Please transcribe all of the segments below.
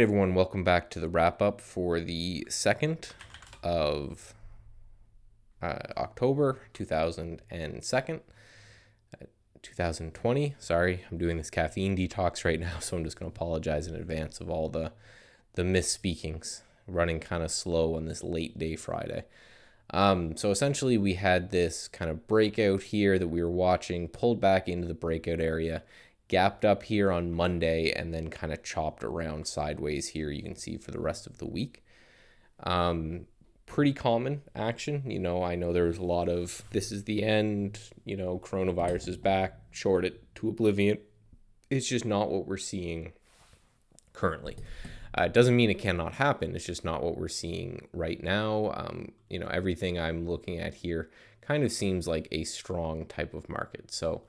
Hey everyone, welcome back to the wrap up for the 2nd of October 2020. Sorry, I'm doing this caffeine detox right now, so I'm just going to apologize in advance of all the misspeakings. Running kind of slow on this late day Friday. So essentially we had this kind of breakout here that we were watching, pulled back into the breakout area, gapped up here on Monday, and then kind of chopped around sideways here, you can see, for the rest of the week. Pretty common action. I know there's a lot of, this is the end, coronavirus is back, short it to oblivion. It's just not what we're seeing currently. It doesn't mean it cannot happen. It's just not what we're seeing right now. Everything I'm looking at here kind of seems like a strong type of market. So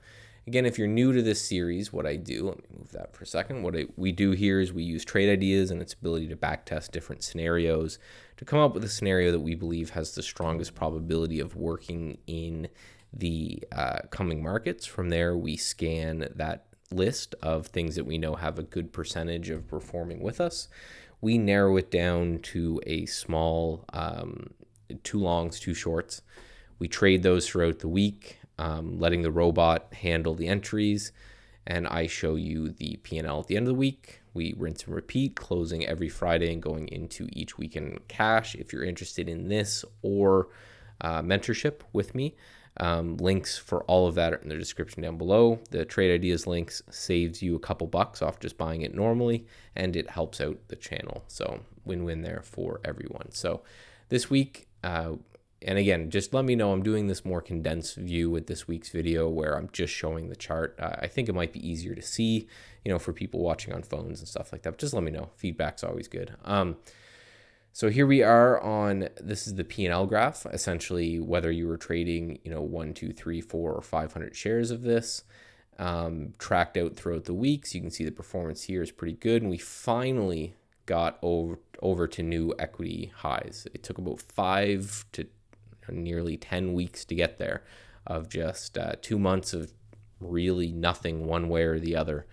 again, if you're new to this series, what I do, let me move that for a second. We do here is we use trade ideas and its ability to backtest different scenarios to come up with a scenario that we believe has the strongest probability of working in the coming markets. From there, we scan that list of things that we know have a good percentage of performing with us. We narrow it down to a small 2 longs, 2 shorts. We trade those throughout the week, letting the robot handle the entries, and I show you the P&L at the end of the week. We rinse and repeat, closing every Friday and going into each weekend cash. If you're interested in this or mentorship with me, links for all of that are in the description down below. The trade ideas links saves you a couple bucks off just buying it normally, and it helps out the channel. So win-win there for everyone. So this week, and again, just let me know. I'm doing this more condensed view with this week's video where I'm just showing the chart. I think it might be easier to see, for people watching on phones and stuff like that. But just let me know. Feedback's always good. So here we are on, this is the P&L graph, essentially whether you were trading, 1, 2, 3, 4, or 500 shares of this, tracked out throughout the weeks. You can see the performance here is pretty good. And we finally got over to new equity highs. It took about 5 to nearly 10 weeks to get there, of just 2 months of really nothing one way or the other.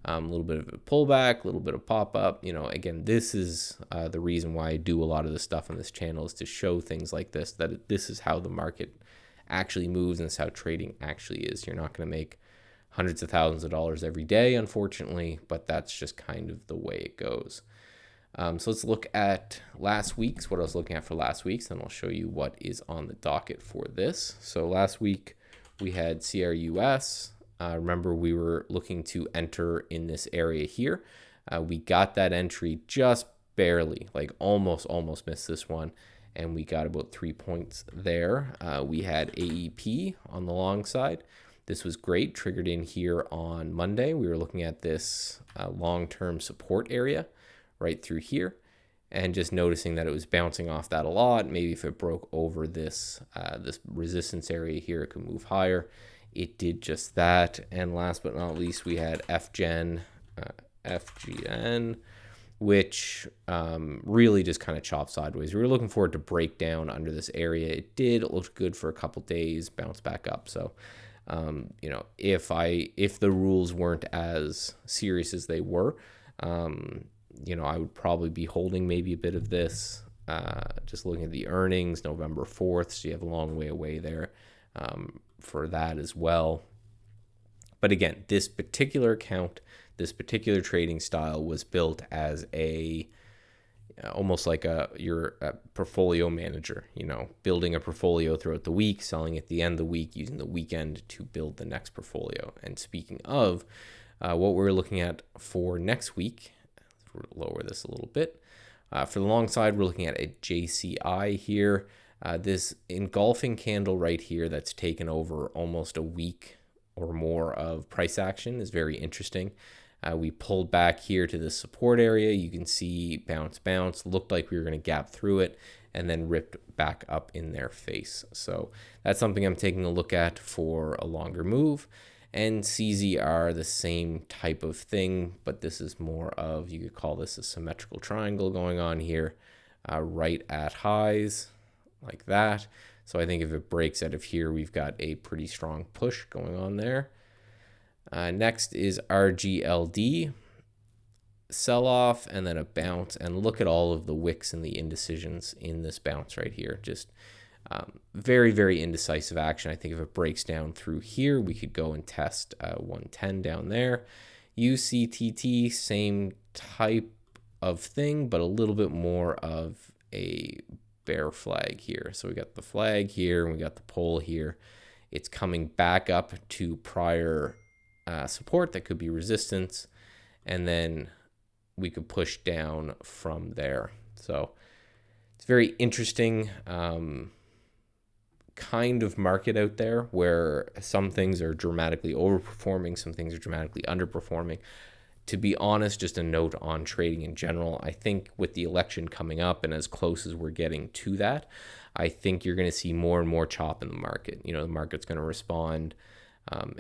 A little bit of a pullback, a little bit of pop-up. Again, this is the reason why I do a lot of this stuff on this channel, is to show things like this, that this is how the market actually moves and this is how trading actually is. You're not going to make hundreds of thousands of dollars every day, unfortunately, but that's just kind of the way it goes. So let's look at last week's, what I was looking at for last week's, and I'll show you what is on the docket for this. So last week we had CRUS. Remember, we were looking to enter in this area here. We got that entry just barely, like almost missed this one, and we got about 3 points there. We had AEP on the long side. This was great, triggered in here on Monday. We were looking at this long-term support area right through here, and just noticing that it was bouncing off that a lot. Maybe if it broke over this this resistance area here, it could move higher. It did just that. And last but not least, we had FGN, which really just kind of chopped sideways. We were looking for it to break down under this area. It did. It looked good for a couple days, bounced back up. So, if the rules weren't as serious as they were, I would probably be holding maybe a bit of this. Just looking at the earnings, November 4th, so you have a long way away there for that as well. But again, this particular account, this particular trading style was built as almost like you're a portfolio manager, building a portfolio throughout the week, selling at the end of the week, using the weekend to build the next portfolio. And speaking of what we're looking at for next week, we'll lower this a little bit. For the long side, we're looking at a JCI here. This engulfing candle right here that's taken over almost a week or more of price action is very interesting. We pulled back here to the support area. You can see bounce, looked like we were going to gap through it, and then ripped back up in their face. So that's something I'm taking a look at for a longer move. And CZR, the same type of thing, but this is more of, you could call this a symmetrical triangle going on here, right at highs, like that. So I think if it breaks out of here, we've got a pretty strong push going on there. Next is RGLD. sell-off and then a bounce, and look at all of the wicks and the indecisions in this bounce right here. Just very, very indecisive action. I think if it breaks down through here, we could go and test 110 down there. UCTT, same type of thing, but a little bit more of a bear flag here. So we got the flag here, and we got the pole here. It's coming back up to prior support that could be resistance, and then we could push down from there. So it's very interesting kind of market out there where some things are dramatically overperforming, some things are dramatically underperforming. To be honest, just a note on trading in general, I think with the election coming up and as close as we're getting to that, I think you're going to see more and more chop in the market. You know, the market's going to respond.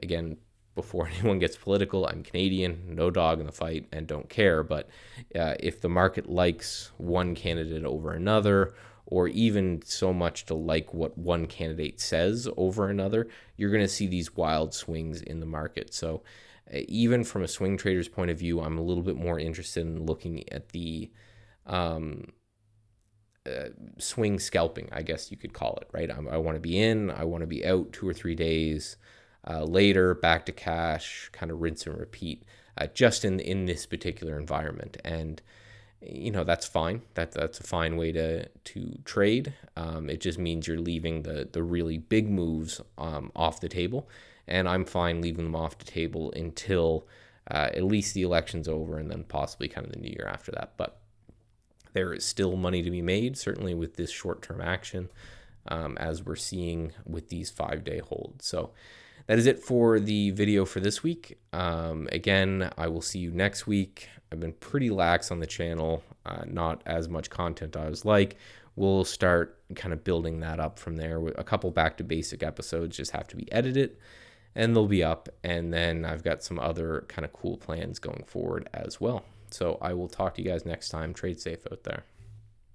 Again, before anyone gets political, I'm Canadian, no dog in the fight, and don't care. But if the market likes one candidate over another, or even so much to like what one candidate says over another, you're going to see these wild swings in the market. So even from a swing trader's point of view, I'm a little bit more interested in looking at the swing scalping, I guess you could call it, right? I want to be in, I want to be out 2 or 3 days later, back to cash, kind of rinse and repeat, just in this particular environment. And you know, that's fine. That's a fine way to trade. It just means you're leaving the really big moves off the table, and I'm fine leaving them off the table until at least the election's over, and then possibly kind of the new year after that. But there is still money to be made, certainly with this short-term action, as we're seeing with these 5-day holds. So that is it for the video for this week. Again, I will see you next week. I've been pretty lax on the channel, not as much content I was like. We'll start kind of building that up from there. A couple back to basic episodes just have to be edited, and they'll be up. And then I've got some other kind of cool plans going forward as well. So I will talk to you guys next time. Trade safe out there.